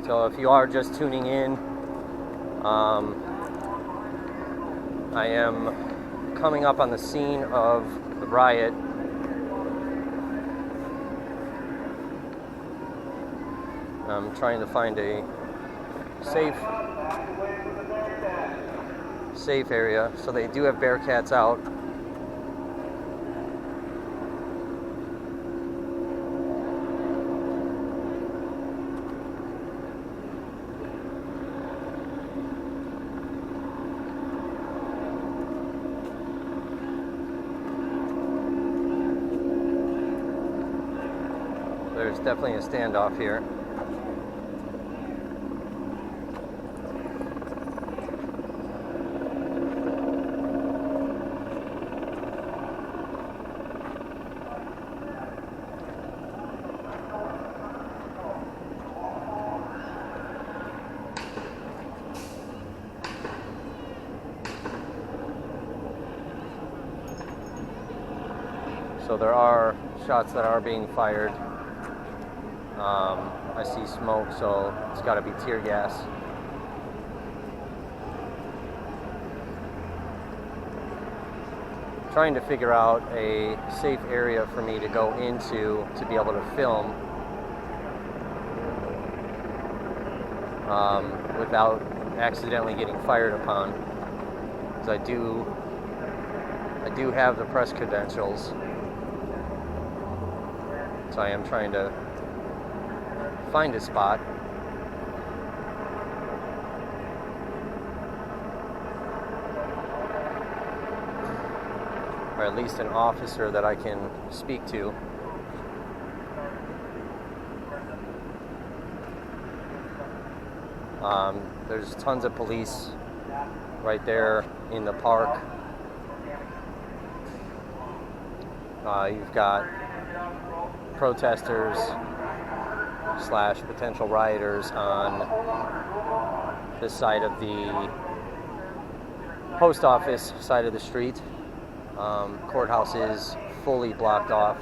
So if you are just tuning in, I am coming up on the scene of the riot. I'm trying to find a safe area. So they do have Bearcats out. There's definitely a standoff here. So there are shots that are being fired. I see smoke, so it's got to be tear gas. Trying to figure out a safe area for me to go into to be able to film without accidentally getting fired upon. Because I do have the press credentials. So I am trying to find a spot. Or at least an officer that I can speak to. There's tons of police right there in the park. You've got protesters / potential rioters on this side of the post office side of the street. Courthouse is fully blocked off.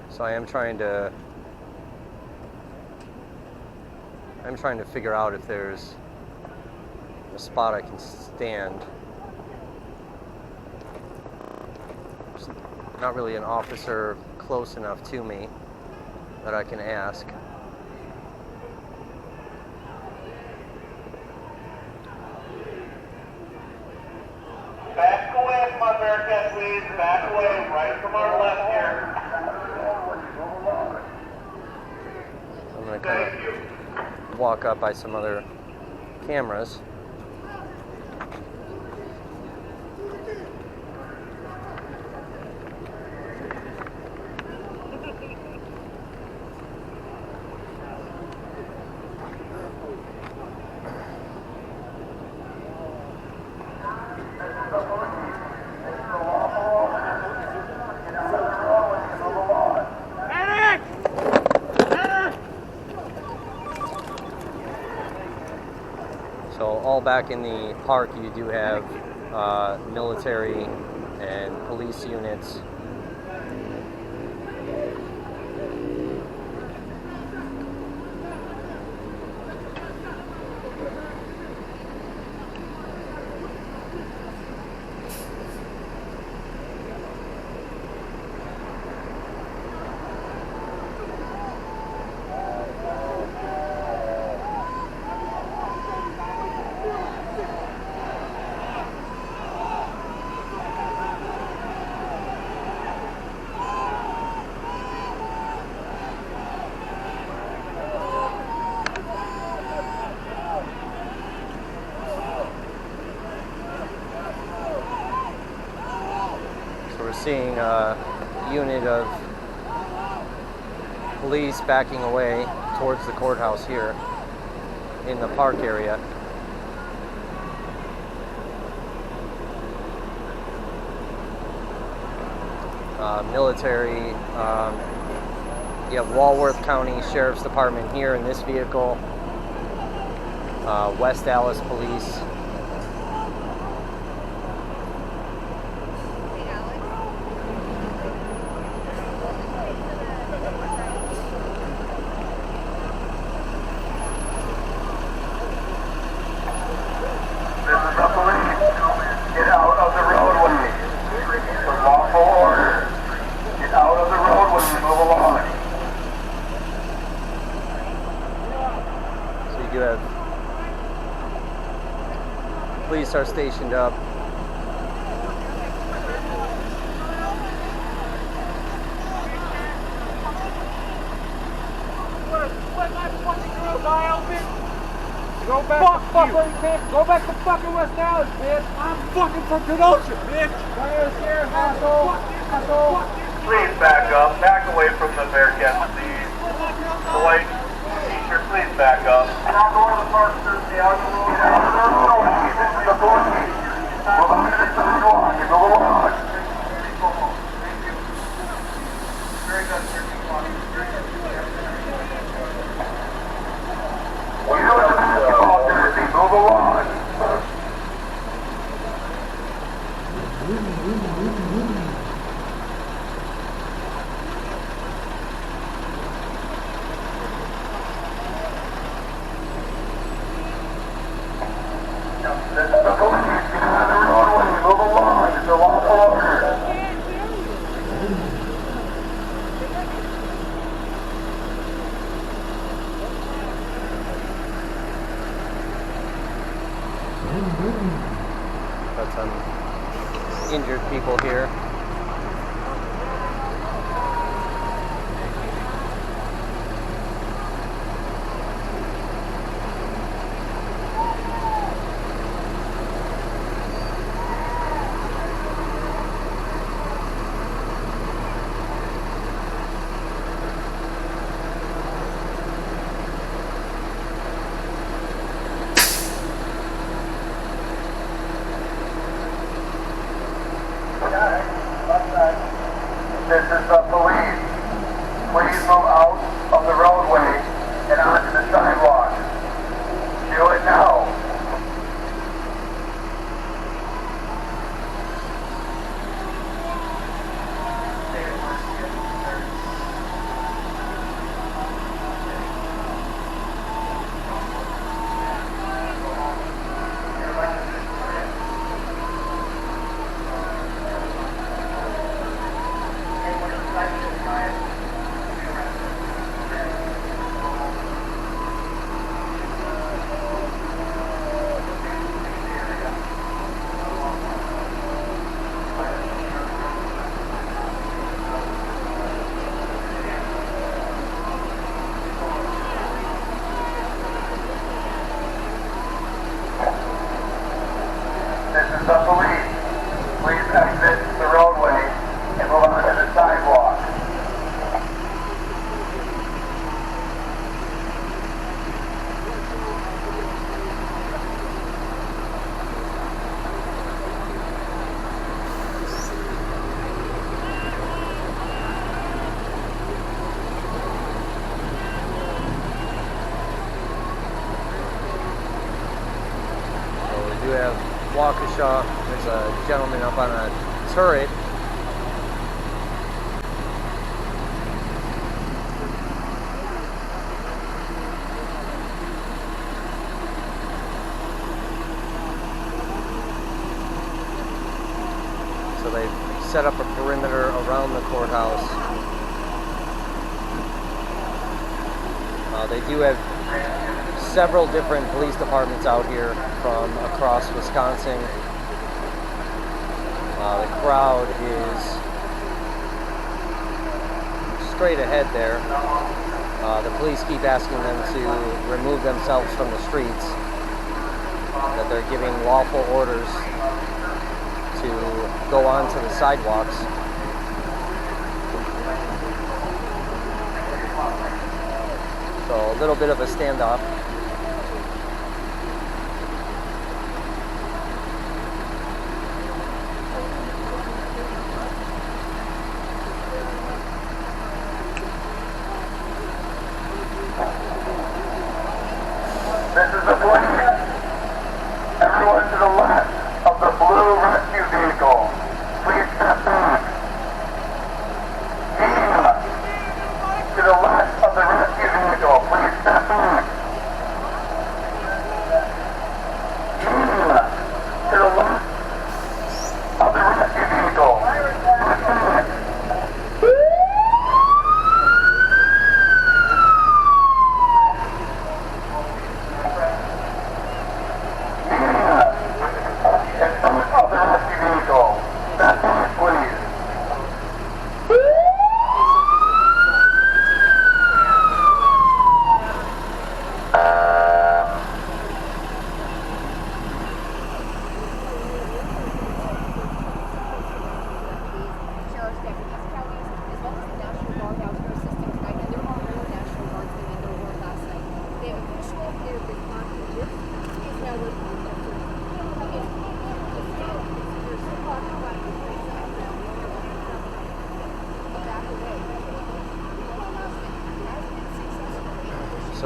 So I'm trying to figure out if there's a spot I can stand. There's not really an officer close enough to me that I can ask. Back away from our Bearcat, please. Back away, right from our left here. I'm going to kind of walk up by some other cameras. So all back in the park, you do have military and police units. Seeing a unit of police backing away towards the courthouse here in the park area. military. You have Walworth County Sheriff's Department here in this vehicle. West Dallas Police. Get out of the roadway. For lawful order. Get out of the roadway and move along. So you do have police are stationed up. Go back go back to fucking West Dallas, bitch. I'm fucking from Kenosha, bitch. Right here, sheriff, asshole. Please back up. Back away from the Bearcat, please. The white teacher, please back up. Not going to the park, sir. Stay out of the road. Get out of the road. This is the police. Move on to the sidewalk and move along. Very good, sir. Very good. You know what I'm talking about, move along. This is the police. Get out of the roadway. Move along. It's a lawful order. Got some injured people here. This is the police. Please move out of the roadway and onto the sidewalk. Do it now. This is the police. Please exit the roadway and move on to the sidewalk. So we do have Waukesha. There's a gentleman up on a turret. So they've set up a perimeter around the courthouse. They do have several different police departments out here from across Wisconsin. The crowd is straight ahead there. The police keep asking them to remove themselves from the streets, that they're giving lawful orders to go onto the sidewalks. So a little bit of a standoff.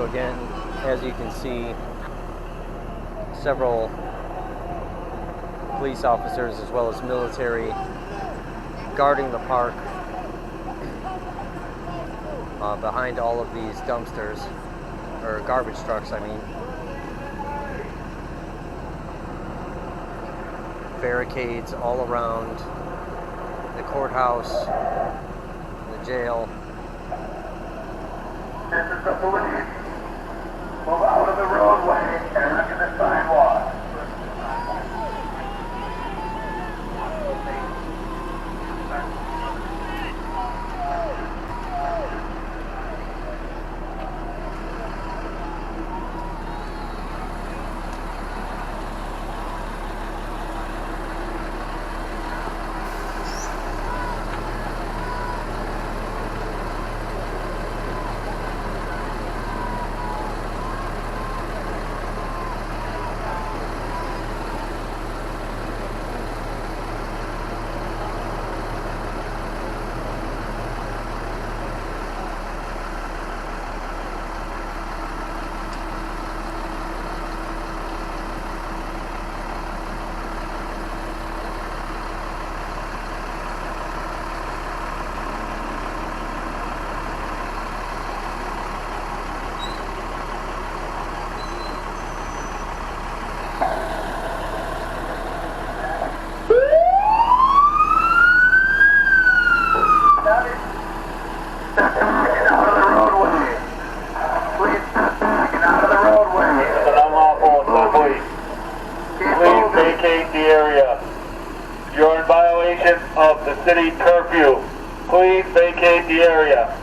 So again, as you can see, several police officers as well as military guarding the park behind all of these dumpsters, or garbage trucks, I mean. Barricades all around the courthouse, the jail. This is the police. Move out of the roadway and look at the sidewalk. Vacate the area. You're in violation of the city curfew. Please vacate the area.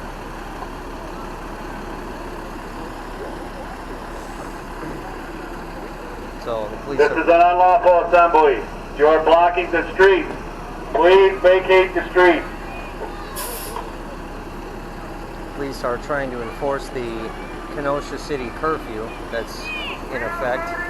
So the police This is an unlawful assembly. You are blocking the street. Please vacate the street. police are trying to enforce the Kenosha City curfew that's in effect.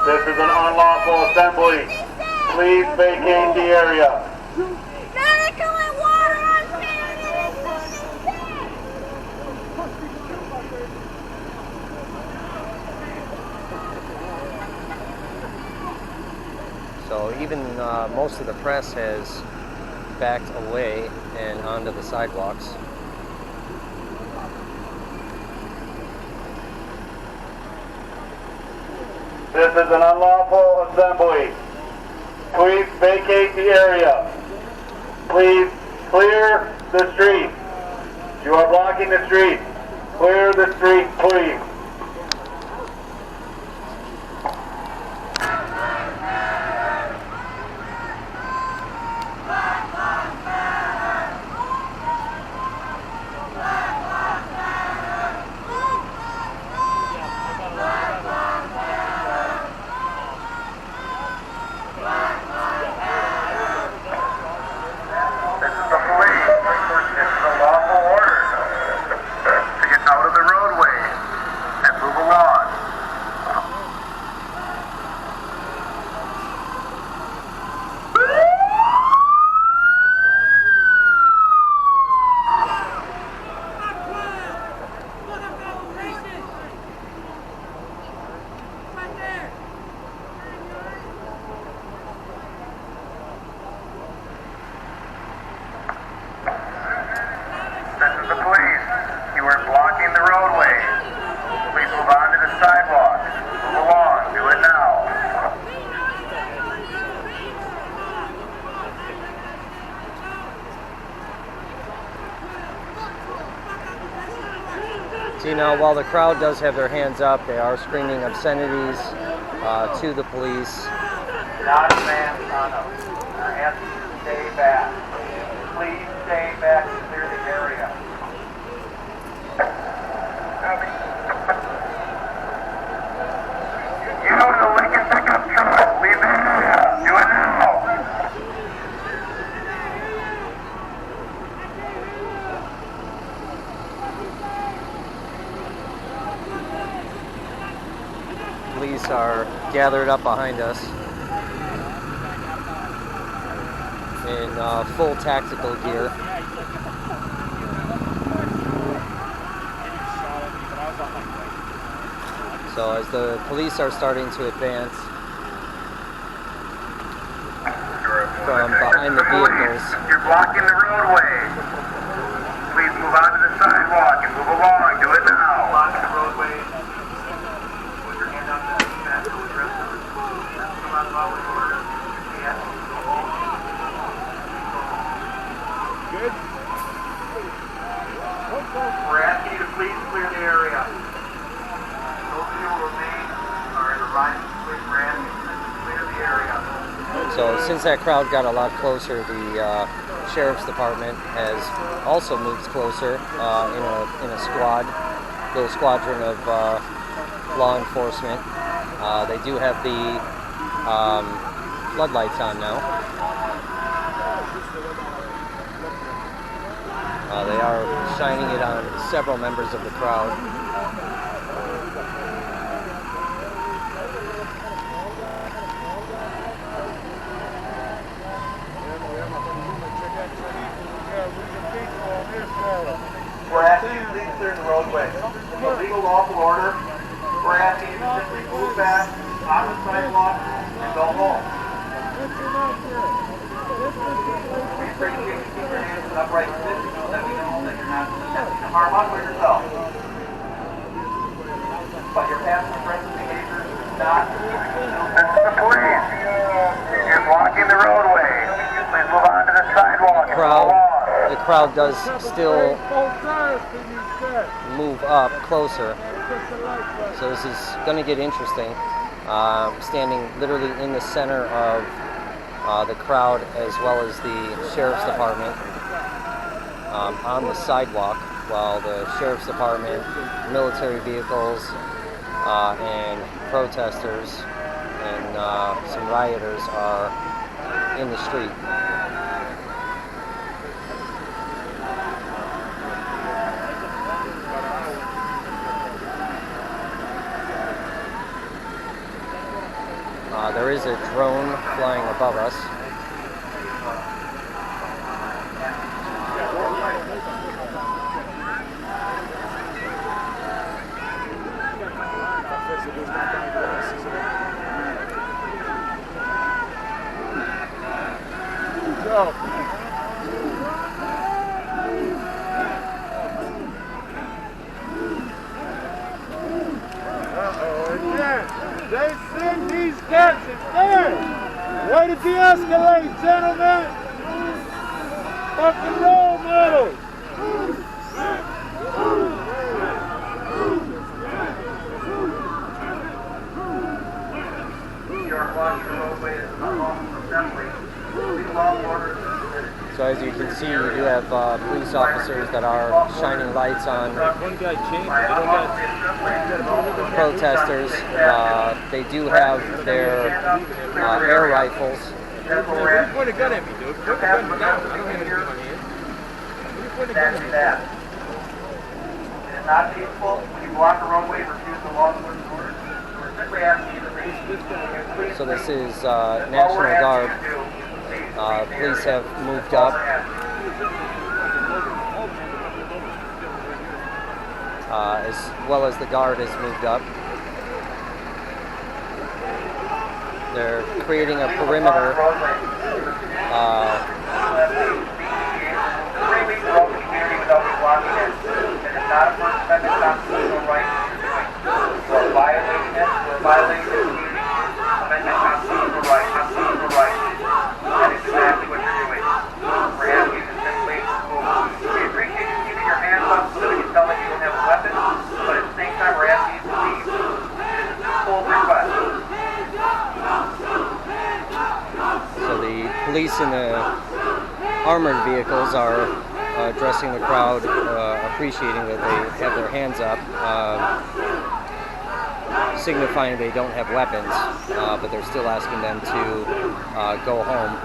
This is an unlawful assembly. Please vacate the area. So even most of the press has backed away and onto the sidewalks. This is an unlawful assembly. Please vacate the area. Please clear the street. You are blocking the street. Clear the street, please. See, now while the crowd does have their hands up, they are screaming obscenities to the police. Not a man, son of. Your hands stay back. Please stay back and clear the area. You go to the Lincoln pickup truck. Leave the area. Do it now. police are gathered up behind us in full tactical gear. So as the police are starting to advance from behind the vehicles, You're blocking the roadway. Please move onto the sidewalk and move along. Do it now. Blocking the roadway. Put your hand on the mat to address them. Come on, following orders. Good? We're asking you to please clear the area. Those of you who remain are in a right place. We're asking you to clear the area. so since that crowd got a lot closer, the sheriff's department has also moved closer in a squad, little squadron of law enforcement. They do have the floodlights on now. They are shining it on several members of the crowd. We're asking you to please clear the roadway. For legal lawful order, we're asking you to simply move back on the sidewalk and go home. We appreciate you keeping your hands in upright position so that we know that you're not attempting to harm us or yourself. But your passive aggressive behavior is not. This is the police. You're blocking the roadway. Please move on to the sidewalk. The crowd does still move up closer, so this is going to get interesting. Standing literally in the center of the crowd as well as the sheriff's department on the sidewalk, while the sheriff's department, military vehicles, and protesters and some rioters are in the street. There is a drone flying above us. They send these cats in. Way to de-escalate, gentlemen. Fucking role models. So as you can see, you do have police officers that are shining lights on protesters. They do have their air rifles. You point a gun at me, dude. Put the gun down. I don't have anything in my hand. You point a gun at me. It is not peaceful when you block a roadway and refuse to law enforcement orders. We're simply asking you to leave. So this is National Guard. Police have moved up. As well as the Guard has moved up. They're creating a perimeter. Not a First Amendment constitutional right. We're violating it. We're violating the Amendment constitutional right. That is exactly what you're doing. We're asking you to simply move. We appreciate you keeping your hands up so that we can tell that you don't have a weapon, but at the same time we're asking you to leave. It is a full request. So the police in the armored vehicles are addressing the crowd, appreciating that they have their hands up, signifying they don't have weapons, but they're still asking them to go home.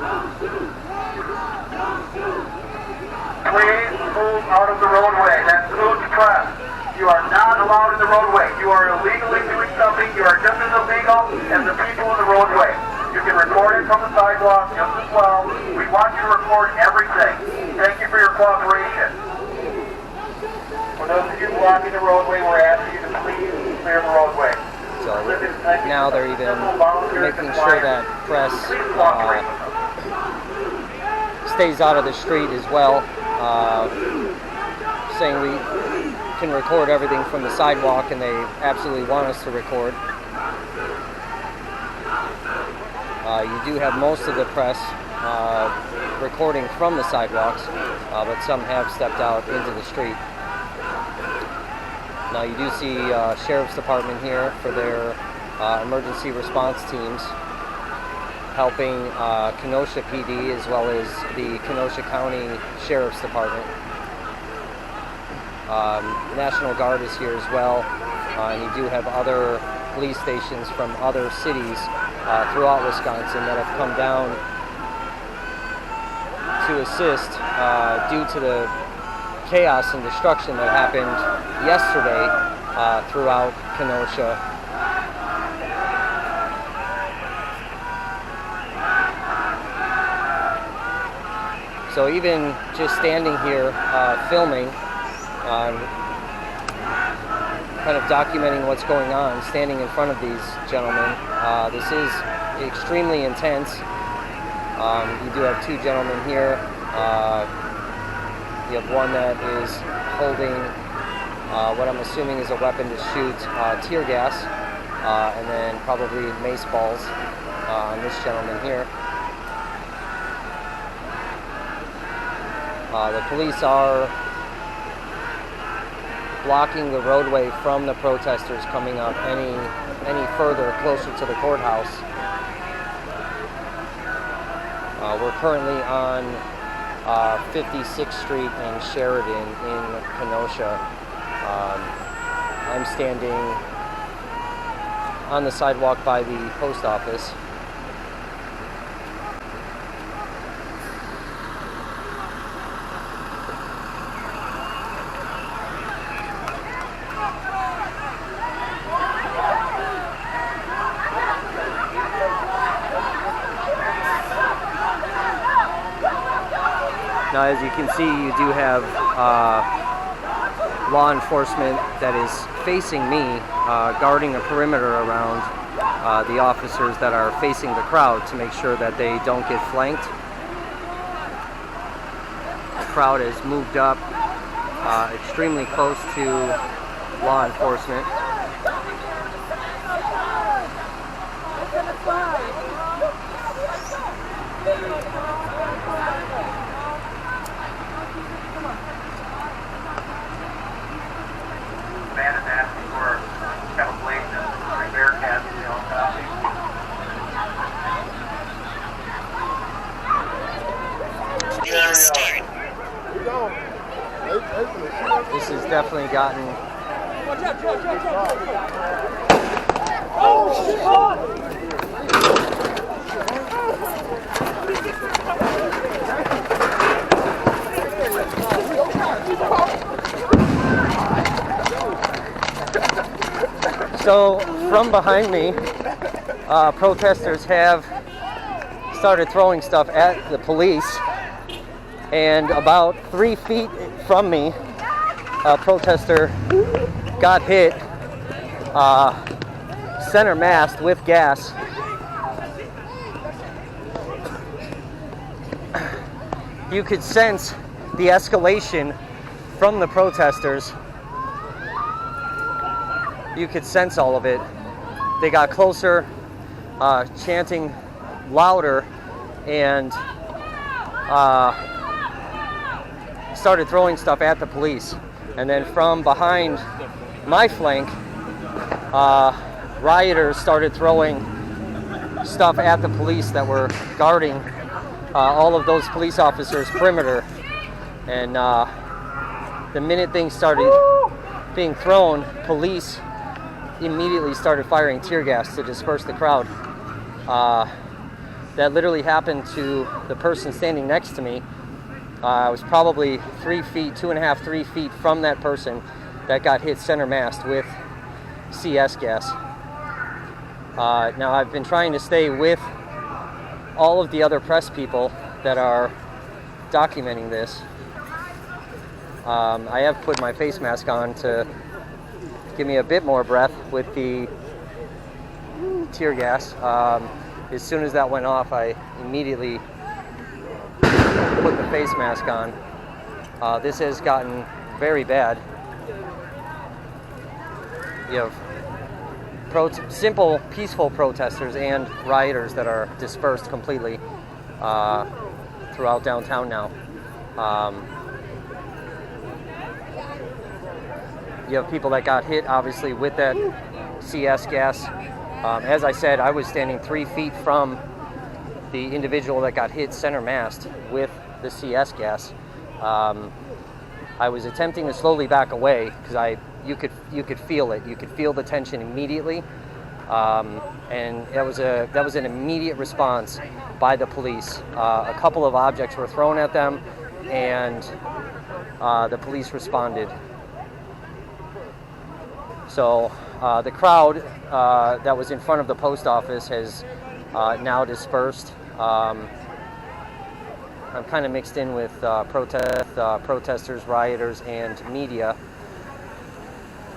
Please move out of the roadway. That's food press. You are not allowed in the roadway. You are illegally doing something. You are just as and the people in the roadway. You can record it from the sidewalk just as well. We want you to record everything. Thank you for your cooperation. For those of you blocking the roadway, we're asking you to please clear the roadway. So now they're even making sure that press stays out of the street as well, saying we can record everything from the sidewalk, and they absolutely want us to record. You do have most of the press recording from the sidewalks, but some have stepped out into the street. Now you do see Sheriff's Department here for their emergency response teams, helping Kenosha PD as well as the Kenosha County Sheriff's Department. National Guard is here as well, and you do have other police stations from other cities throughout Wisconsin that have come down to assist due to the chaos and destruction that happened yesterday throughout Kenosha. So even just standing here filming, kind of documenting what's going on, standing in front of these gentlemen, this is extremely intense. You do have two gentlemen here. You have one that is holding what I'm assuming is a weapon to shoot tear gas, and then probably mace balls on this gentleman here. The police are blocking the roadway from the protesters coming up any further closer to the courthouse. We're currently on 56th Street and Sheridan in Kenosha. I'm standing on the sidewalk by the post office. Now, as you can see, you do have law enforcement that is facing me, guarding a perimeter around the officers that are facing the crowd to make sure that they don't get flanked. The crowd has moved up extremely close to law enforcement. Man is asking for chemical repair cats, This has definitely gotten So from behind me, protesters have started throwing stuff at the police, and about 3 feet from me, a protester got hit center massed with gas. You could sense the escalation from the protesters. You could sense all of it. They got closer, chanting louder, and started throwing stuff at the police. And then from behind my flank, rioters started throwing stuff at the police that were guarding all of those police officers' perimeter. And the minute things started being thrown, police immediately started firing tear gas to disperse the crowd. That literally happened to the person standing next to me. I was probably 3 feet, 2.5, 3 feet from that person that got hit center massed with CS gas. Now, I've been trying to stay with all of the other press people that are documenting this. I have put my face mask on to give me a bit more breath with the tear gas. As soon as that went off, I immediately put the face mask on. This has gotten very bad. You have simple, peaceful protesters and rioters that are dispersed completely throughout downtown now. You have people that got hit, obviously, with that CS gas. As I said, I was standing 3 feet from the individual that got hit center mast with the CS gas. I was attempting to slowly back away because you could feel it. You could feel the tension immediately, and that was an immediate response by the police. A couple of objects were thrown at them, and the police responded. So the crowd that was in front of the post office has now dispersed. I'm kind of mixed in with protesters, rioters, and media.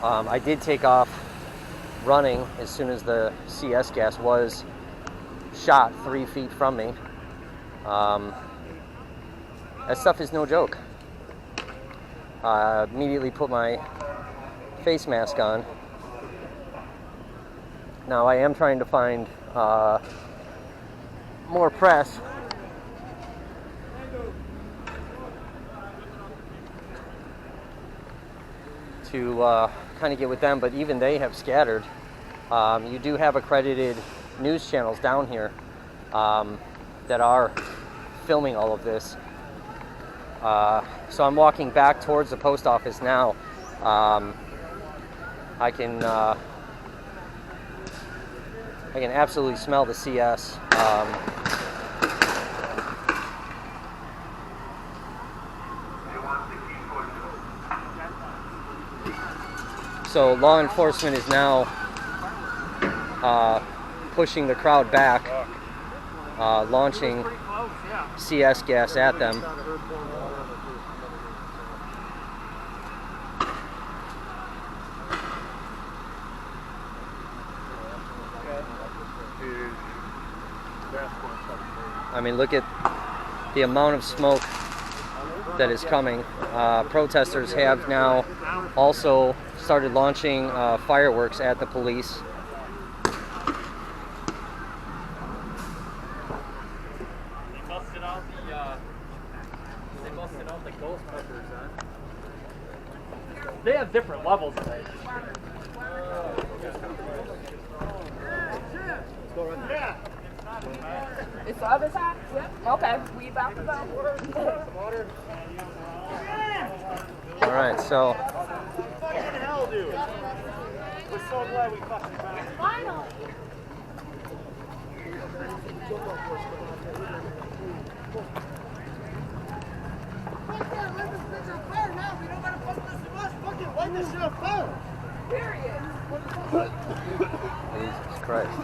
I did take off running as soon as the CS gas was shot 3 feet from me. That stuff is no joke. I immediately put my face mask on. Now I am trying to find more press to kind of get with them, but even they have scattered. You do have accredited news channels down here that are filming all of this. So I'm walking back towards the post office now. I can absolutely smell the CS. So law enforcement is now pushing the crowd back, launching CS gas at them. I mean, look at the amount of smoke that is coming. Protesters have now also started launching fireworks at the police. They busted out the ghost peppers, huh? They have different levels of it. Yeah. It's the other side? Yep. Okay, we about to go. All right, so What the hell, dude? We're so glad we fucking found it. Finally. Jesus Christ.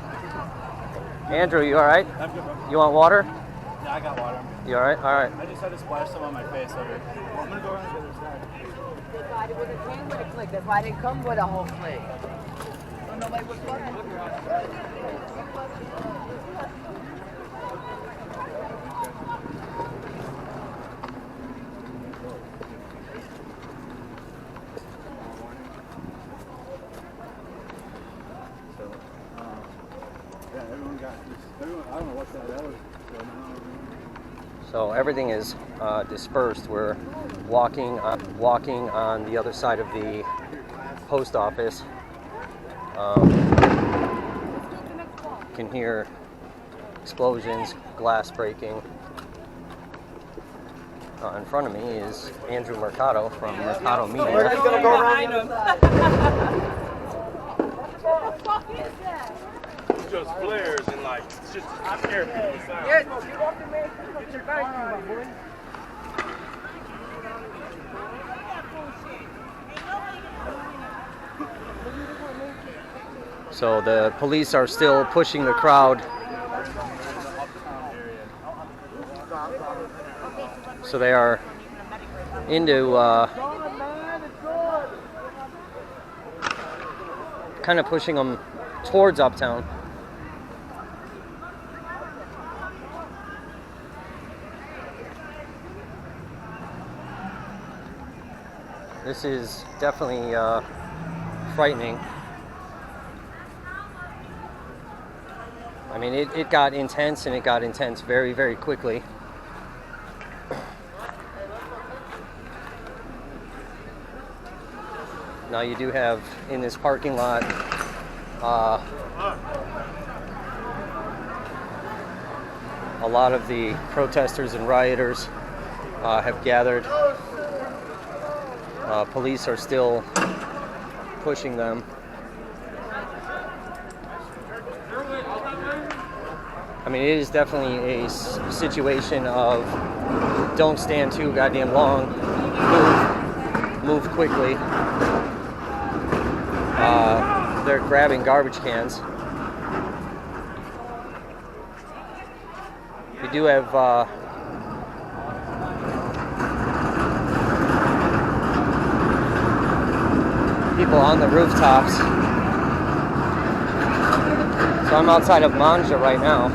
Andrew, you all right? I'm good, bro. You want water? Yeah, I got water. You all right? All right. I just had to splash some on my face over here. I'm gonna go around the other side. That's why it came with a click. That's why they come with a whole click. So nobody was fucking. I don't know what that was. So everything is dispersed. We're walking on the other side of the post office. You can hear explosions, glass breaking. In front of me is Andrew Mercado from Mercado Media. We're just gonna go behind him. What the fuck is that? It's just flares and like, it's just I scare people. Yes, you walk the man. Get your back, my boy. So the police are still pushing the crowd. So they are into kind of pushing them towards Uptown. This is definitely frightening. I mean, it got intense, and it got intense very, very quickly. Now you do have in this parking lot a lot of the protesters and rioters have gathered. Police are still pushing them. I mean, it is definitely a situation of don't stand too goddamn long, move quickly. They're grabbing garbage cans. We do have people on the rooftops. So I'm outside of Manja right now.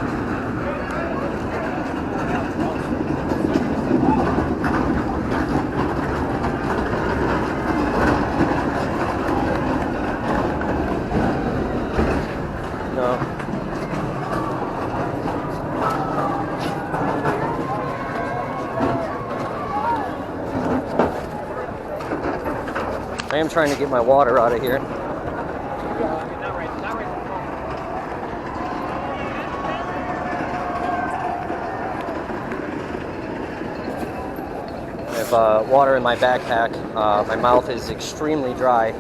I am trying to get my water out of here. I have water in my backpack. My mouth is extremely dry.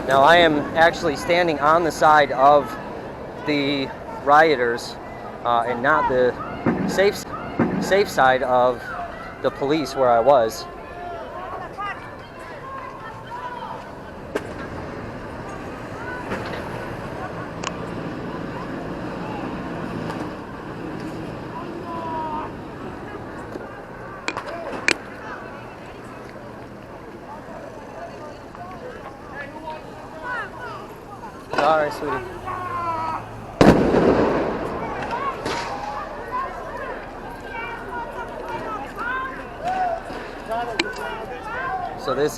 Now I am actually standing on the side of the rioters and not the safe side of the police where I was. All right, sweetie. So this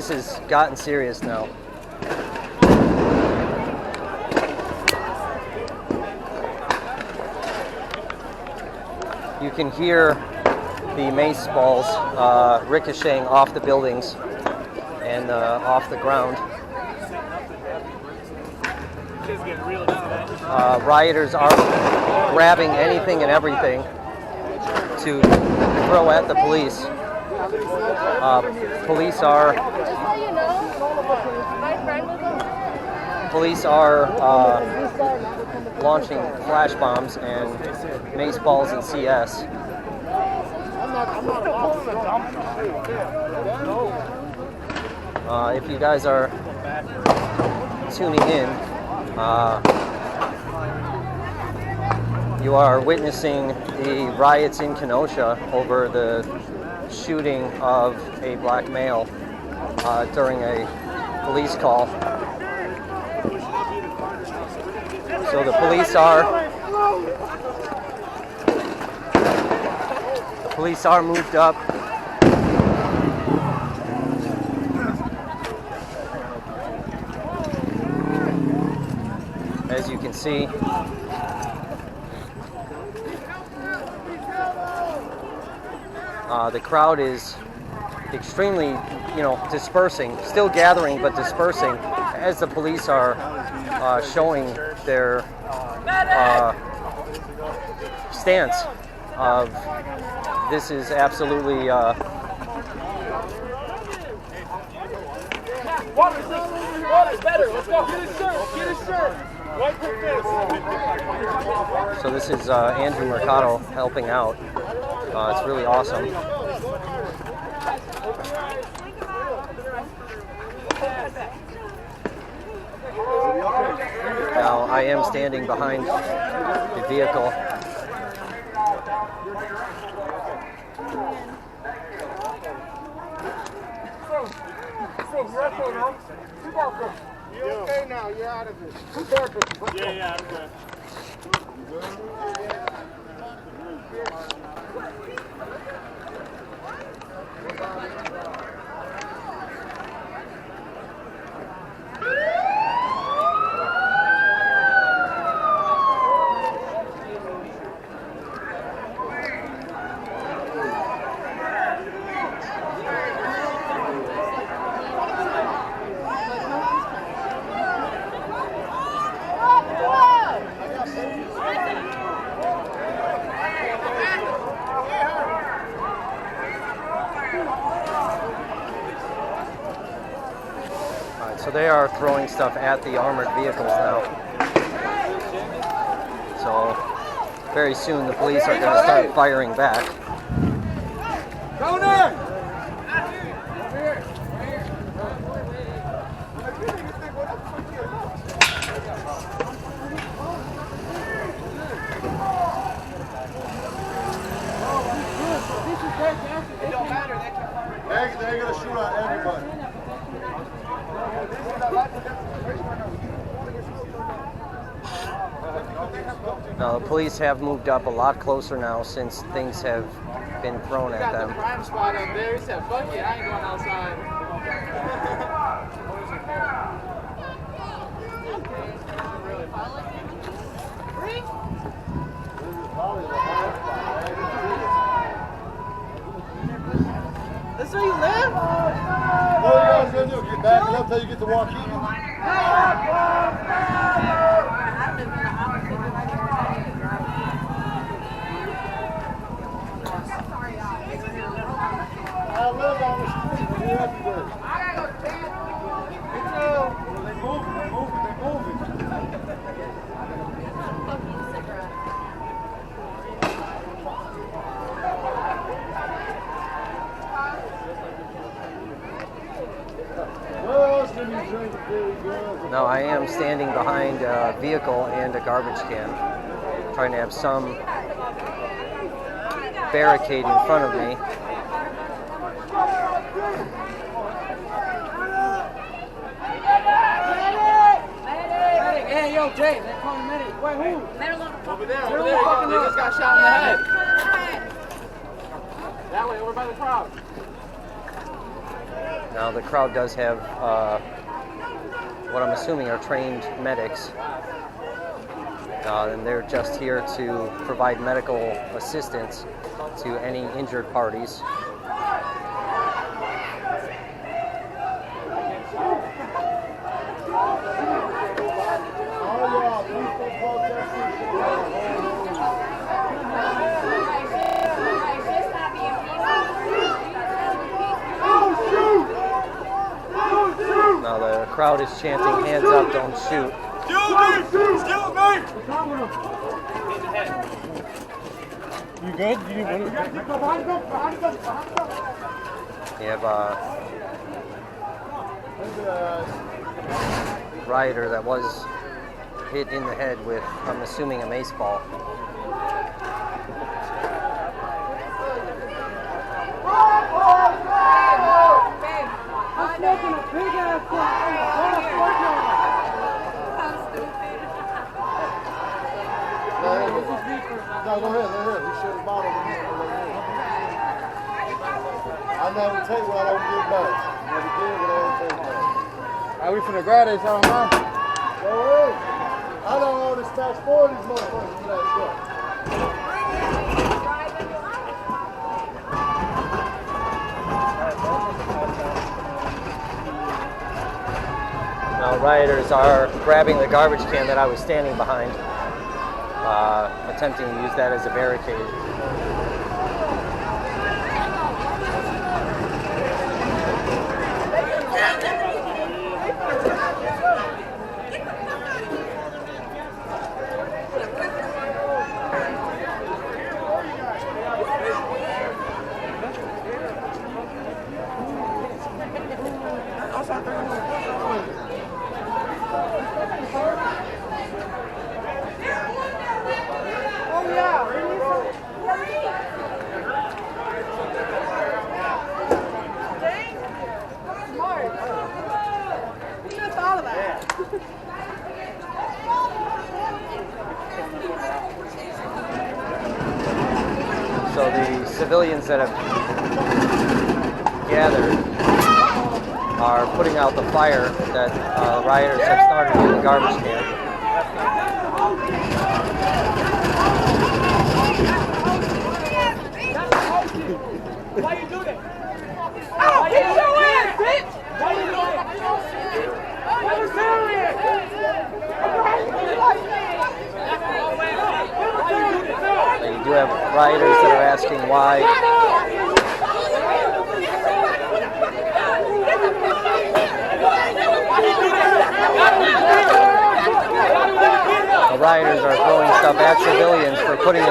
has gotten serious now. You can hear the mace balls ricocheting off the buildings and off the ground. Rioters are grabbing anything and everything to throw at the police. Police are launching flash bombs and mace balls and CS. If you guys are tuning in, you are witnessing the riots in Kenosha over the shooting of a black male during a police call. So the police are moved up. As you can see, the crowd is extremely, dispersing, still gathering, but dispersing as the police are showing their stance of this is absolutely Water's better. Let's go. Get his shirt. Wipe your face. So this is Andrew Mercado helping out. It's really awesome. Now, I am standing behind the vehicle. You okay now? You're out of it. Yeah, I'm good. So they are throwing stuff at the armored vehicles now. So very soon the police are going to start firing back. Go there! It don't matter. They're going to shoot at everybody. Now the police have moved up a lot closer now since things have been thrown at them. The crime spot up there. He said, "Fuck it, I ain't going outside." That's where you live? What are you guys going to do? Get back up till you get to Waukegan? I live on the street. We're everywhere. They're moving. Now I am standing behind a vehicle and a garbage can, trying to have some barricade in front of me. Hey, yo, Jay, they're calling medic. Wait, who? Over there. They just got shot in the head. That way, over by the crowd. Now the crowd does have what I'm assuming are trained medics, and they're just here to provide medical assistance to any injured parties. Now the crowd is chanting, "Hands up, don't shoot." Excuse me! You good? You need one? You have a rioter that was hit in the head with, I'm assuming, a mace ball. I'm smoking a big ass No, go ahead. He should have bought it. I never take what I don't give back. Never give what I don't take back. Are we finna grab this on, huh? Go ahead. I don't own this tax for these motherfuckers. Now rioters are grabbing the garbage can that I was standing behind, attempting to use that as a barricade. citizens that have gathered are putting out the fire that rioters have started in the garbage can. Why you do that? Oh, get your ass, bitch! Why you do that? What is serious? You do have rioters that are asking why. The rioters are throwing stuff at civilians for putting a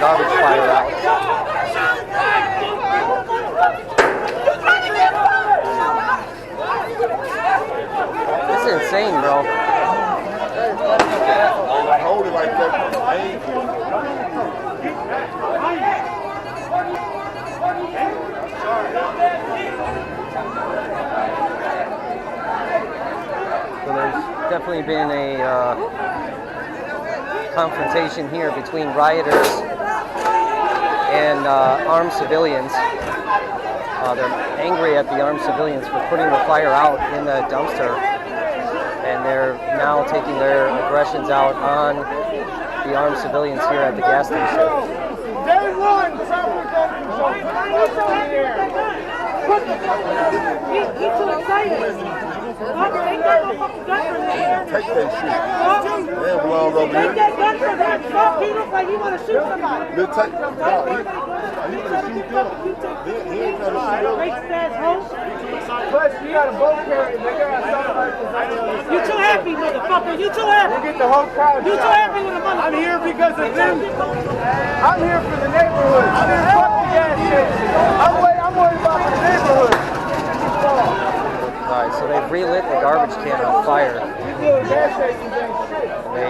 garbage fire out. This is insane, bro. Hold it like that. So there's definitely been a confrontation here between rioters and armed civilians. They're angry at the armed civilians for putting the fire out in the dumpster, and they're now taking their aggressions out on the armed civilians here at the gas station. Day one, traffic gun control. He's too excited. Take that shit. They belong over here. Take that gun from him. Fuck, he looks like he want to shoot somebody. He want to shoot them. He ain't gonna shoot them. Racist-ass hoe. Plus, you got a boat carrier. They got something like this. You too happy, motherfucker. You too happy. You get the whole crowd. You too happy with the money. I'm here because of them. I'm here for the neighborhood. I'm here fuck the gas station. I'm worried about the neighborhood. Alright, so they've relit the garbage can on fire.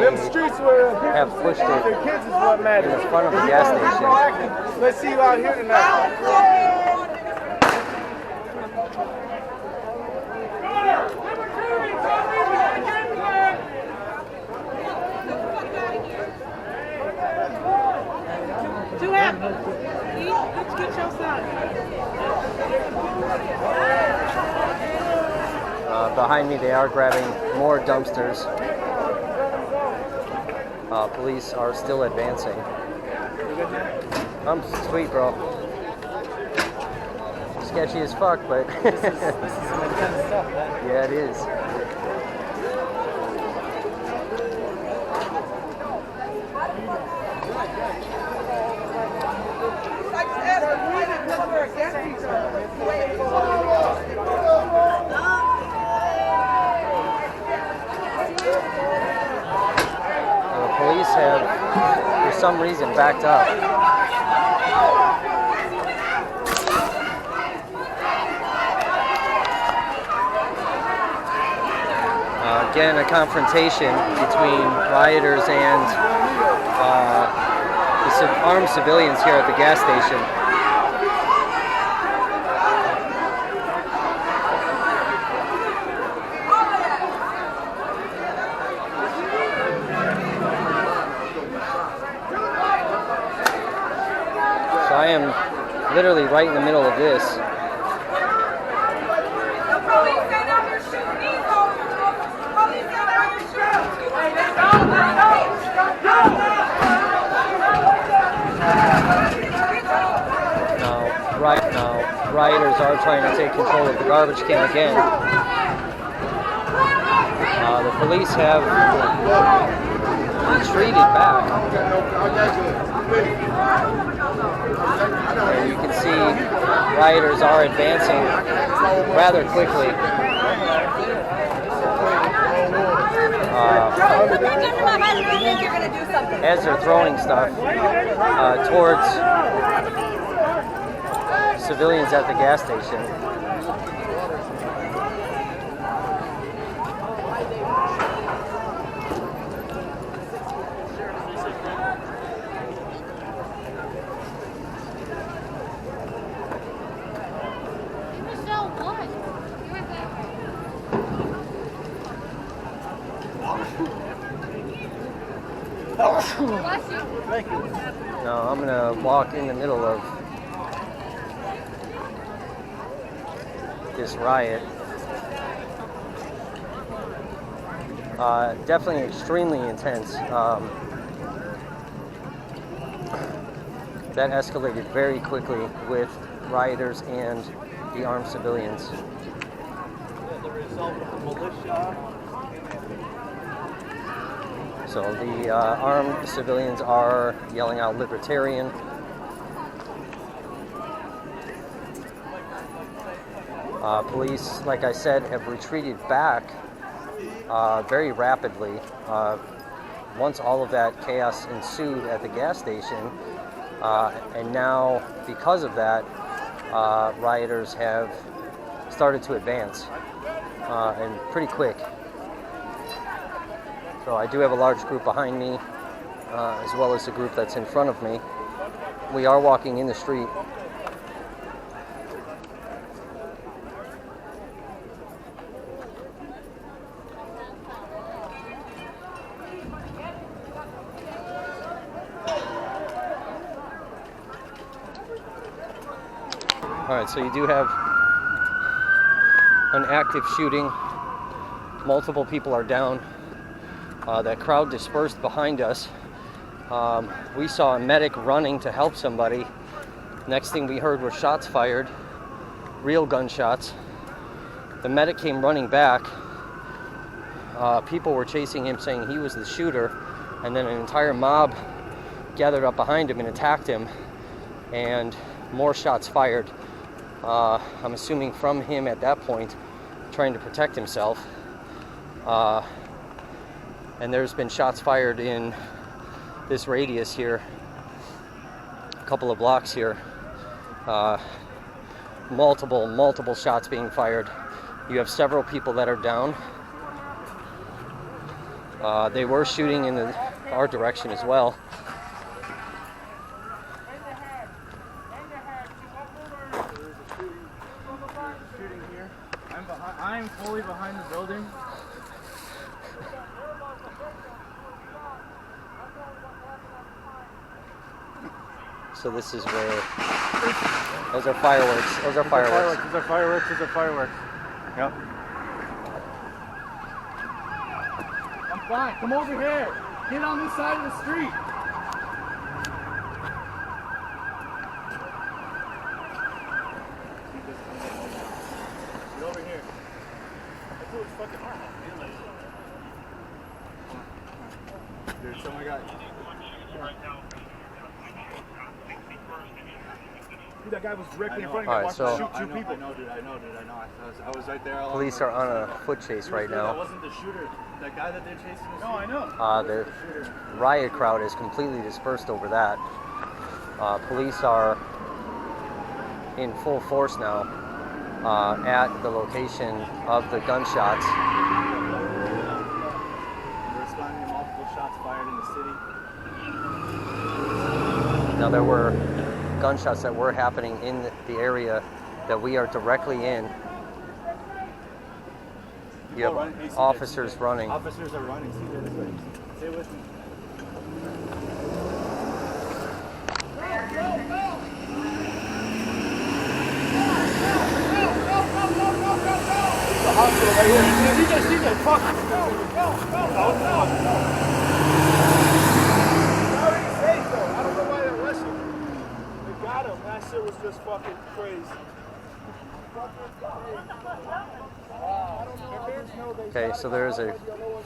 Them streets where have pushed it their kids is what matters. in the front of the gas station. Let's see you out here tonight. Too happy. Let's get your side. Behind me, they are grabbing more dumpsters. Police are still advancing. I'm sweet, bro. Sketchy as fuck, but This is some intense stuff, man. yeah, it is. The police have, for some reason, backed up. Again, a confrontation between rioters and the armed civilians here at the gas station. So I am literally right in the middle of this. Now, rioters are trying to take control of the garbage can again. The police have retreated back. And you can see rioters are advancing rather quickly. As they're throwing stuff towards civilians at the gas station. Now I'm gonna walk in the middle of this riot. Definitely extremely intense. That escalated very quickly with rioters and the armed civilians. The result of the militia. So the armed civilians are yelling out libertarian. Police, like I said, have retreated back very rapidly. Once all of that chaos ensued at the gas station, and now because of that, rioters have started to advance, and pretty quick. So I do have a large group behind me, as well as the group that's in front of me. We are walking in the street. All right, so you do have an active shooting. Multiple people are down. That crowd dispersed behind us. We saw a medic running to help somebody. Next thing we heard were shots fired, real gunshots. The medic came running back. People were chasing him, saying he was the shooter, and then an entire mob gathered up behind him and attacked him, and more shots fired. I'm assuming from him at that point, trying to protect himself. And there's been shots fired in this radius here, a couple of blocks here. Multiple shots being fired. You have several people that are down. They were shooting in our direction as well. Shooting here. I'm fully behind the building. So this is where those are fireworks. Those are fireworks. Those are fireworks. Those are fireworks. Yep. I'm fine. Come over here. Get on this side of the street. Get over here. That's what it's fucking hard. Dude, somebody got. Dude, that guy was directly in front of me. I watched him shoot two people. I know, dude. I know. I was right there. Police are on a foot chase right now. That wasn't the shooter. That guy that they're chasing. No, I know. The riot crowd is completely dispersed over that. Police are in full force now at the location of the gunshots. They're responding to multiple shots fired in the city. Now there were gunshots that were happening in the area that we are directly in. You have officers running. Officers are running. Stay with me. The hospital right here. You just see that fuck. That shit was just fucking crazy. Okay, so there is a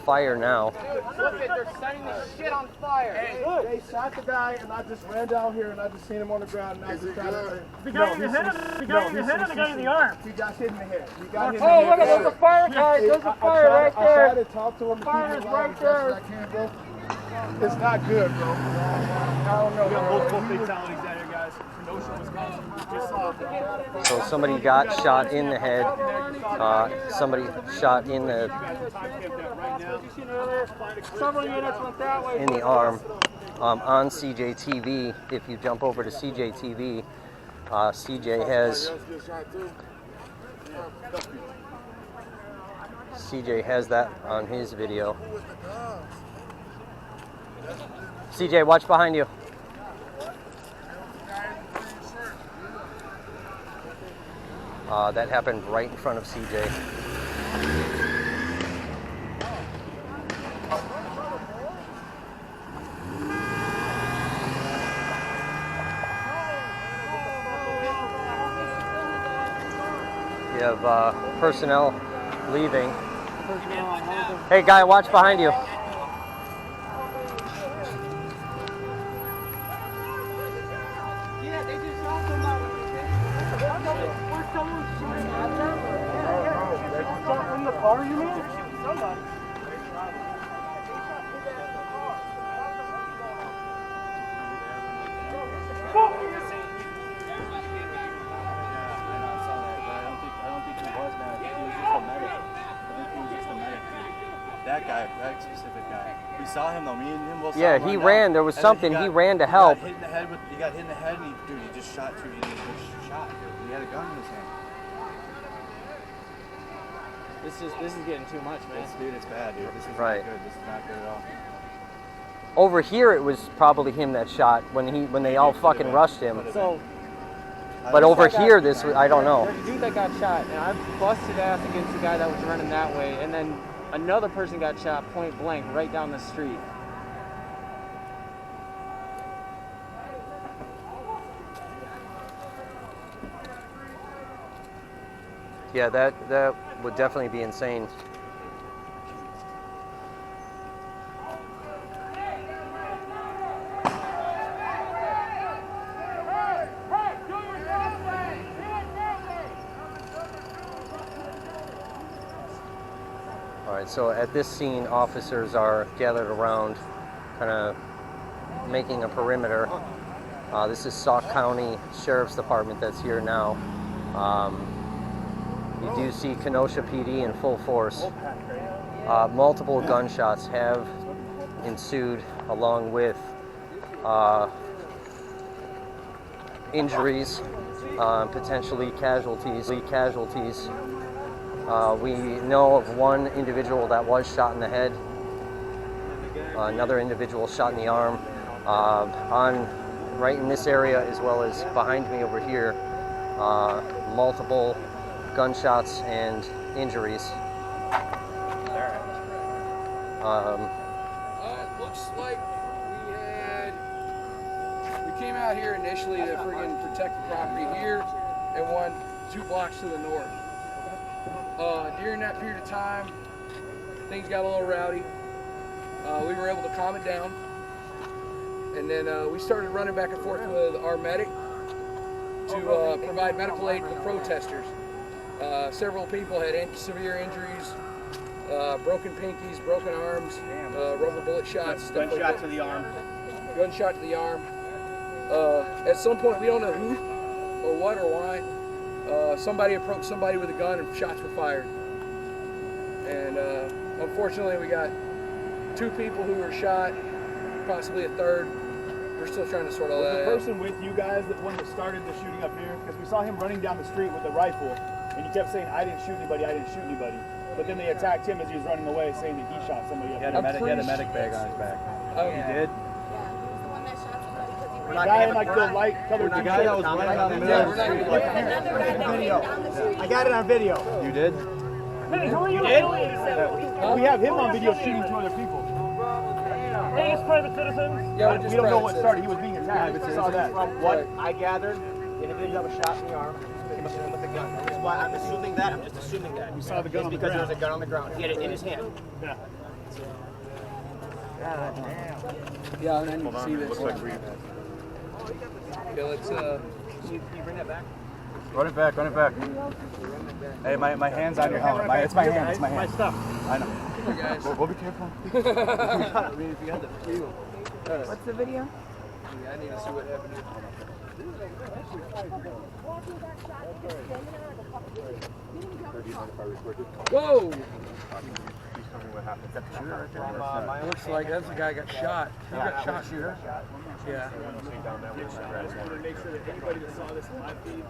fire now. Look it, they're setting this shit on fire. They shot the guy, and I just ran down here, and I just seen him on the ground. And I just got The guy in the head, the guy in the head, or the guy in the arm? He got hit in the head. He got hit in the Oh, head. look at there's a fire, guys. There's a fire right I there. tried to talk to him. Fire is right there. It's not good, bro. I don't know. We got multiple fatalities out here, guys. Kenosha, Wisconsin. So somebody got shot in the head. Somebody shot in the Several units went that way. in the arm. On CJTV, if you jump over to CJTV, CJ has that on his video. CJ, watch behind you. That happened right in front of CJ. You have personnel leaving. Hey, guy, watch behind you. Yeah, they just shot somebody. Where's someone shooting at them? Yeah. They shot in the car, you mean? They're shooting somebody. That guy, that specific guy. We saw him though. Me and him both saw Yeah, him he run ran. down. There was And something. then He ran to help. He got hit in the head, and he just shot through. He just shot. He had a gun in his hand. This is getting too much, man. Dude, it's bad, dude. This is Right. not good. This is not good at all. Over here, it was probably him that shot when they all fucking rushed him. So, But over here, this was, I don't know. there's a dude that got shot, and I busted ass against the guy that was running that way, and then another person got shot point blank right down the street. Yeah, that would definitely be insane. All right, so at this scene, officers are gathered around, kind of making a perimeter. This is Sauk County Sheriff's Department that's here now. You do see Kenosha PD in full force. Multiple gunshots have ensued, along with injuries, potentially casualties. We know of one individual that was shot in the head, another individual shot in the arm. Right in this area, as well as behind me over here, multiple gunshots and injuries. It looks like we came out here initially to friggin' protect the property here and 2 blocks to the north. During that period of time, things got a little rowdy. We were able to calm it down, and then we started running back and forth with our medic to provide medical aid to the protesters. Several people had severe injuries, broken pinkies, broken arms, rubber bullet shots. Gunshot to the arm. Gunshot to the arm. At some point, we don't know who or what or why, somebody approached somebody with a gun and shots were fired. And unfortunately, we got 2 people who were shot, possibly a third. We're still trying to sort all that out. Was the person with you guys the one that started the shooting up here? Because we saw him running down the street with a rifle, and he kept saying, "I didn't shoot anybody, I didn't shoot anybody." But then they attacked him as he was running away, saying that he shot somebody up He had there. a medic bag on his back. He did? We're The guy in like the light colored The guy that was running down the middle of the street. I got it on video. You did? Hey, who are you? We have him on video shooting 2 other people. Hey, it's private citizens. Yeah, We don't know what started. He was being attacked. We saw that. From what I gathered, the individual that was shot in the arm came up to him with a gun. Which is why I'm assuming that. I'm just assuming that. We saw the gun on the because there was ground. a gun on the ground. He had it in his hand. Yeah. Yeah, and then you can see this. Looks like we... Okay, let's Can you bring that back? Run it back, run it back. Hey, my hand's on your helmet. It's my hand, it's my hand. My stuff. I know. Here, guys. We'll be careful. What's the video? Yeah, I need to see what happened here. Whoa! tell me what happened. Is that the shooter right there? Looks like that's the guy got shot. He got shot. Shooter? Yeah. Down that way. Make sure that anybody that saw this live feed.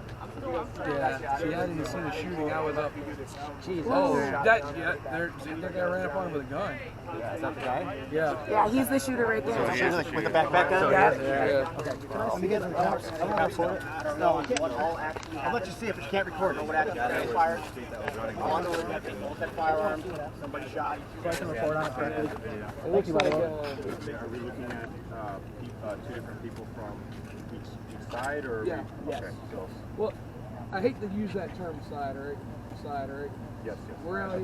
Yeah. See, I didn't see the shooting. I was up. Jesus. Oh, that guy ran up on him with a gun. Yeah, is that the guy? Yeah. Yeah, he's the shooter right there. Shooter with the backpack gun? Yeah. Okay. Let me get some cops. For it. No, I'll let you see if you can't record it. What happened? Fire. On the firearm. Somebody shot. So I can report on it correctly. It looks like. Are we looking at two different people from each side, or? Yeah. Okay. So. Well, I hate to use that term side, right? Yes. We're out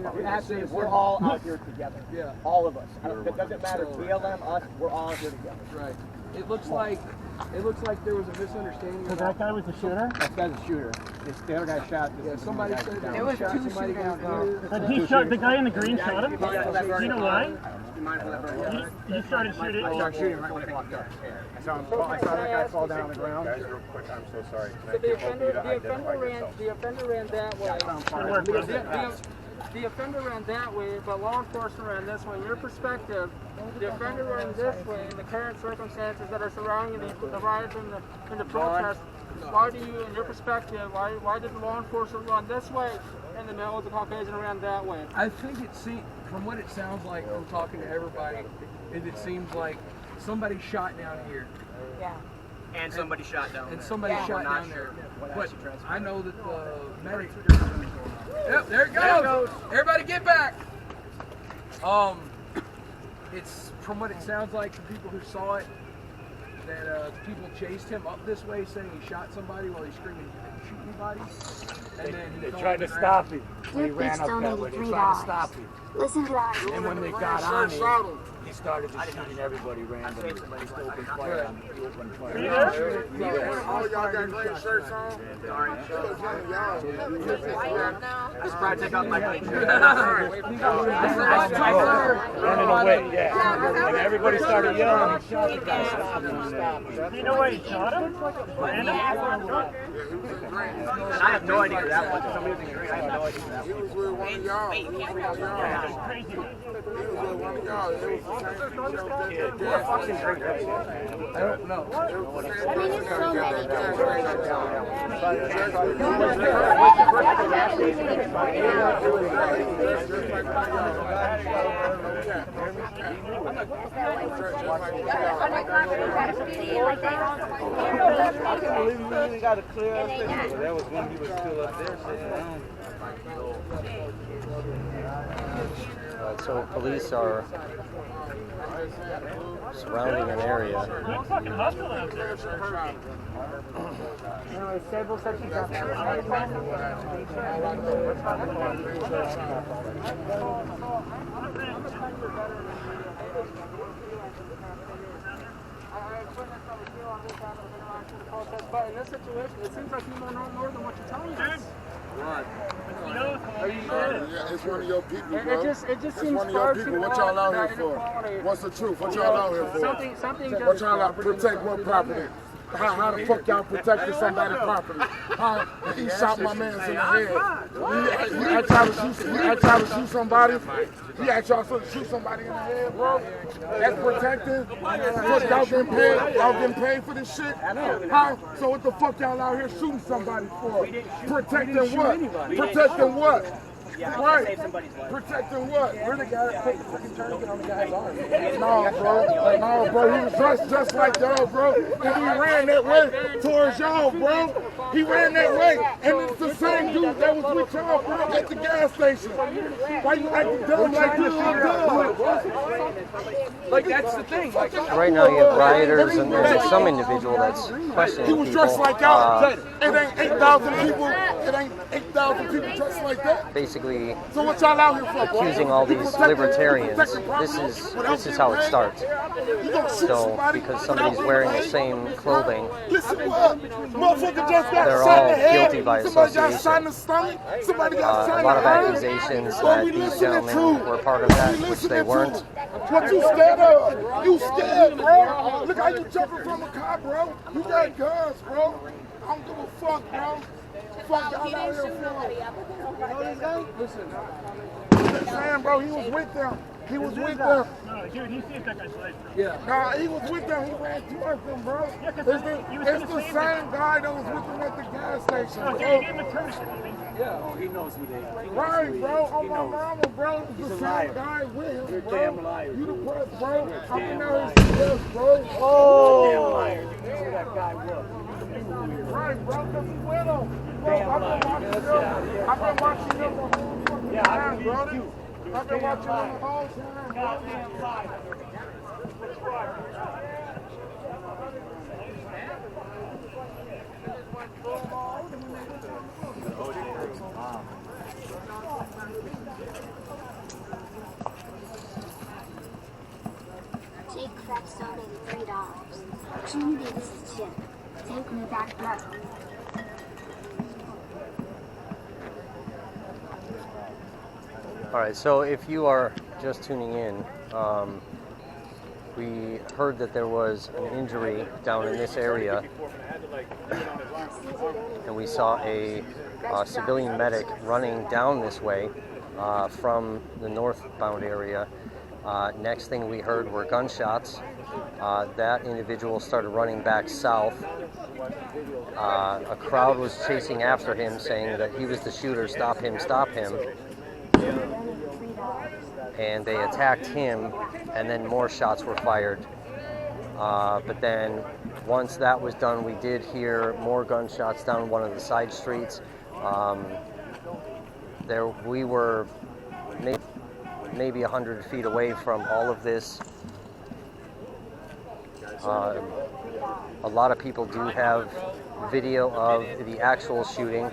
here. We're all out here together. Yeah. All of us. It doesn't matter. BLM, us, we're all here together. Right. It looks like there was a misunderstanding. So that guy was the shooter? That guy's the shooter. The other guy shot. Yeah, somebody said that There was shot two somebody shooters, down though. here. But he shot the guy in the green shot him? Do you know why? He started shooting. I started shooting right when it walked up. I saw that guy fall down on the ground. Guys, real quick, I'm so sorry. Can I So get both of you to identify yourselves? the offender ran that way. The offender ran that way, but law enforcement ran this way. In your perspective, the offender ran this way in the current circumstances that are surrounding the riots and the protests. Why do you, in your perspective, why did the law enforcement run this way and the male with the Caucasian ran that way? I think from what it sounds like from talking to everybody, it seems like somebody shot down here. Yeah. And somebody shot down And somebody Yeah. shot We're not down sure there. what But actually transpired. I know that the medics. Yep, there it goes. Everybody get back. It's from what it sounds like to people who saw it that people chased him up this way, saying he shot somebody while he's screaming, "Shoot anybody!" And then he fell Tried on the to ground. stop him. He Your ran bitch up that way. donated They tried to $3. stop him. Listen to that. And when they got on him, he started just shooting everybody randomly. He opened fire on him. He opened fire. All y'all got green shirts on? I should probably take off my green shirt. Running away, yeah. And everybody started yelling. He shot the guy. Stop him. Stop him. You know why he shot him? Random? And I have no idea who that was. Somebody was in green. I have no idea who that was. He was with one of y'all. Crazy. He was with one of y'all. It was the same I don't know. I mean, it's so We got a clear up there. That was when he was still up there sitting down. So police are surrounding an area. Several sections of but in this situation, it seems like you know no more than what you're telling us. Right. Are you sure? Yeah, it's one of your people, bro. It just It's seems one of your far people. too What y'all out odd here for? inequality. What's the truth? What y'all out here for? Something What y'all out protect what property? How the fuck y'all protected somebody's property? He shot my man in the head. He tried to shoot somebody. He asked y'all to shoot somebody in the head, bro. That's protected. Y'all getting paid for this shit? How? So what the fuck y'all out here shooting somebody for? Protecting what? Protecting what? Right. Protecting what? We're the guy that put the fucking tourniquet on the guy's arm. No, bro. He was dressed just like y'all, bro. And he ran that way towards y'all, bro. He ran that way. And it's the same dude that was with y'all, bro, at the gas station. Why you acting dumb like this? Like, that's the thing. Like, Right now you have rioters and there's some individual that's questioning He was dressed people. like y'all. It ain't 8,000 people. It ain't 8,000 people dressed like that. Basically So what y'all out here for, bro? accusing all these libertarians. This is how it starts. So because somebody's wearing the same clothing, Listen what? Motherfucker just got they're shot in all the head. guilty by Somebody got shot in association. the stomach. Somebody got shot A in lot the of head. accusations What that we these listening gentlemen to? were part of that, We which listening they to? weren't. What you scared of? You scared, bro? Look how you jumping from a car, bro. You got guns, bro. I don't give a fuck, bro. Fuck y'all out here for. listen. just saying, bro, he was with them. He was with them. No, here, you see if that guy's life. Yeah. Nah, he was with them. He ran towards them, bro. Yeah, It's because the same guy that was with them at the gas station, No, bro. he gave him a tourniquet, baby. Yeah. Oh, he knows who they are. Right, bro. Oh, my mama, bro. It's the same guy with him, You're a bro. damn liar. You the press, bro. You're a How damn can liar. I yes, bro? Oh! Damn liar. You knew who that guy was. Right, bro, because he's with him. Bro, Damn I've liar. been watching Get him. us out of here. I've been watching him the whole fucking Yeah, I time, know brother. you. I've been watching him the whole time, bro. Goddamn liar. Jake Krebs donated $3. 兄弟此前 take me back blood. All right, so if you are just tuning in, we heard that there was an injury down in this area, and we saw a civilian medic running down this way from the northbound area. Next thing we heard were gunshots. That individual started running back south. A crowd was chasing after him, saying that he was the shooter, stop him, stop him. And they attacked him, and then more shots were fired. But then once that was done, we did hear more gunshots down one of the side streets. We were maybe 100 feet away from all of this. A lot of people do have video of the actual shooting.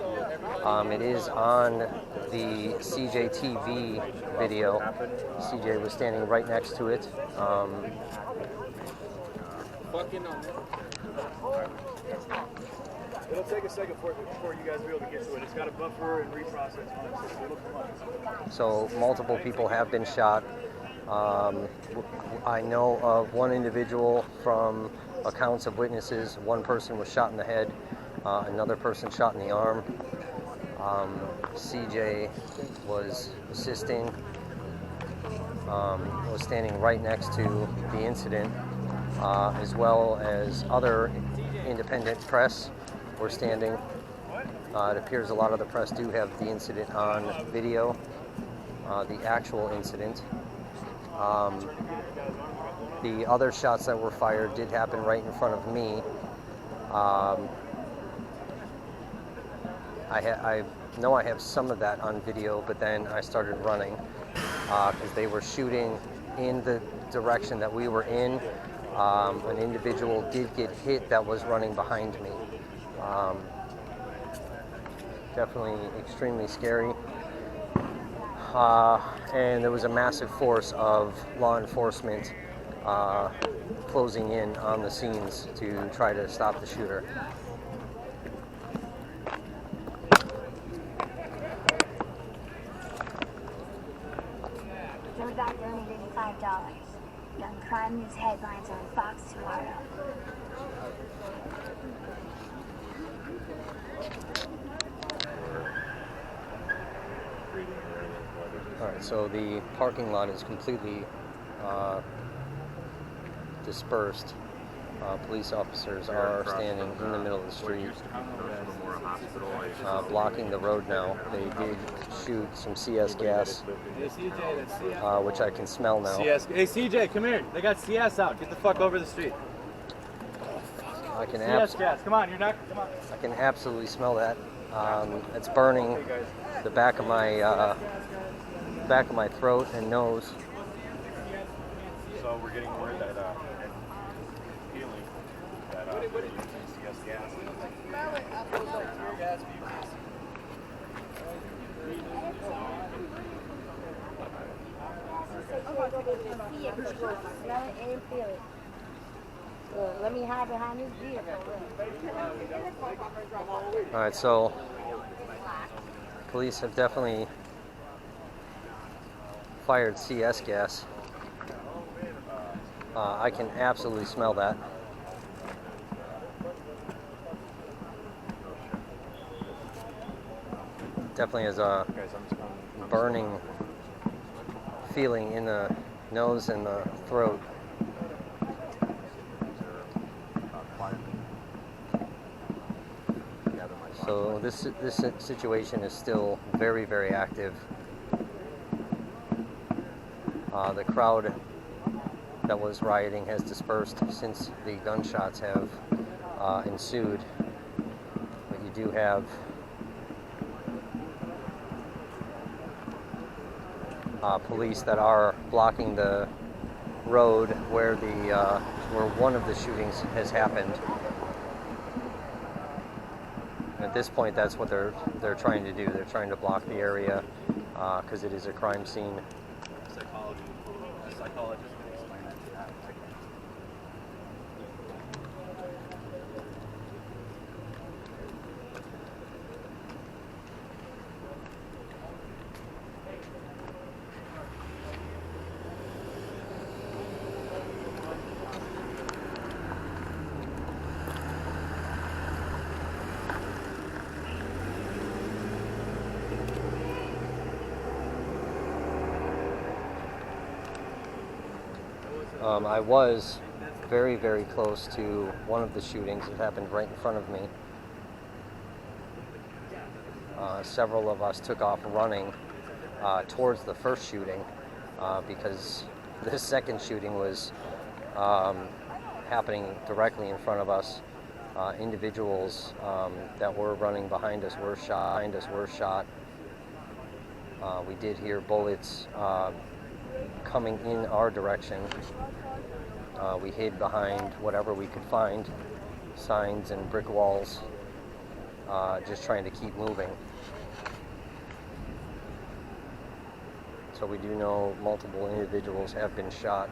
It is on the CJTV video. CJ was standing right next to it. It'll take a second before you guys be able to get to it. It's got a buffer and reprocess on it, so it'll come up. So multiple people have been shot. I know of one individual from accounts of witnesses. One person was shot in the head, another person shot in the arm. CJ was assisting, was standing right next to the incident, as well as other independent press were standing. It appears a lot of the press do have the incident on video, the actual incident. The other shots that were fired did happen right in front of me. I know I have some of that on video, but then I started running because they were shooting in the direction that we were in. An individual did get hit that was running behind me. Definitely extremely scary. And there was a massive force of law enforcement closing in on the scenes to try to stop the shooter. Throwback donated $5. Young crime news headlines on Fox tomorrow. Alright, so the parking lot is completely dispersed. Police officers are standing in the middle of the street, blocking the road now. They did shoot some CS gas, which I can smell now. CS. Hey CJ, come here. They got CS out. Get the fuck over the street. I can CS gas. Come on, you're not. Come on. I can absolutely smell that. It's burning the back of my throat and nose. So we're getting word that feeling that they're using CS gas. Smell it. I feel like tear gas. Let me hide behind this vehicle. Alright, so police have definitely fired CS gas. I can absolutely smell that. Definitely is a burning feeling in the nose and the throat. So this situation is still very, very active. The crowd that was rioting has dispersed since the gunshots have ensued. But you do have police that are blocking the road where one of the shootings has happened. At this point, that's what they're trying to do. They're trying to block the area because it is a crime scene. Psychologist can explain that to that. I was very, very close to one of the shootings. It happened right in front of me. Several of us took off running towards the first shooting because the second shooting was happening directly in front of us. Individuals that were running behind us were shot. We did hear bullets coming in our direction. We hid behind whatever we could find, signs and brick walls, just trying to keep moving. So we do know multiple individuals have been shot.